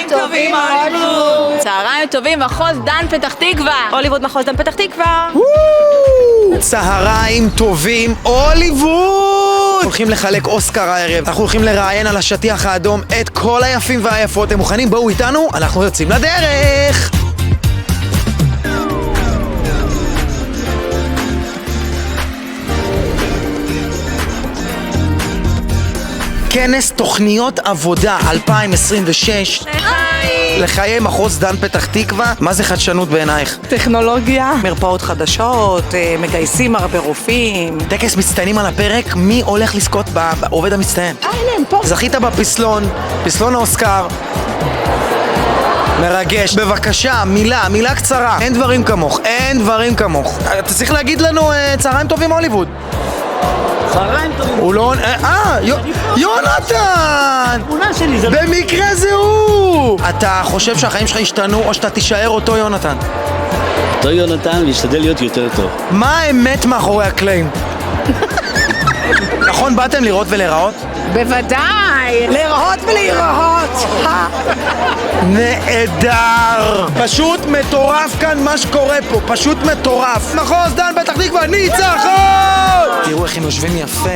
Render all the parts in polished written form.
טובים הוליווד. צהריים טובים, מחוז דן פתח תקווה. הוליווד מחוז דן פתח תקווה. צהריים טובים הוליווד! הולכים לחלק אוסקר הערב, אנחנו הולכים לראיין על השטיח האדום את כל היפים והיפות. הם מוכנים? בואו איתנו, אנחנו יוצאים לדרך! כנס תוכניות עבודה 2026 לחיי מחוז דן פתח תקווה. מה זה חדשנות בעינייך? טכנולוגיה, מרפאות חדשות, מגייסים הרבה רופאים. טקס מצטיינים על הפרק, מי הולך לזכות בעובד המצטיין? הנה הם פה. זכית בפסלון, פסלון האוסקר. מרגש. בבקשה, מילה קצרה. אין דברים כמוך, אין דברים כמוך. אתה צריך להגיד לנו צהריים טובים הוליווד. צהריים טובים. הוא לא... יונתן! תמונה שלי זה... במקרה זה הוא! אתה חושב שהחיים שלך השתנו או שאתה תישאר אותו יונתן? אותו יונתן להשתדל להיות יותר טוב. מה האמת מאחורי הקלעים? נכון, באתם לראות ולהיראות? בוודאי, להיראות ולהיראות. נהדר! פשוט מטורף כאן מה שקורה פה, פשוט מטורף. מחוז דן פתח תקווה, ניצחון! תראו איך הם יושבים יפה,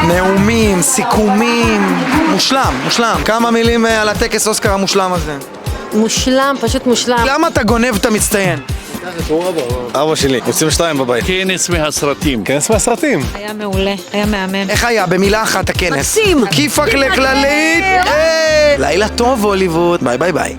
נאומים, סיכומים, מושלם. כמה מילים על הטקס אוסקר המושלם הזה. מושלם, פשוט מושלם. למה אתה גונב את המצטיין? אבא שלי, עושים 2 בבית. כנס מהסרטים. כנס מהסרטים. היה מעולה, היה מהמם. איך היה? במילה אחת הכנס. מקסים! כיפק לכללית! לילה טוב הוליווד, ביי ביי ביי.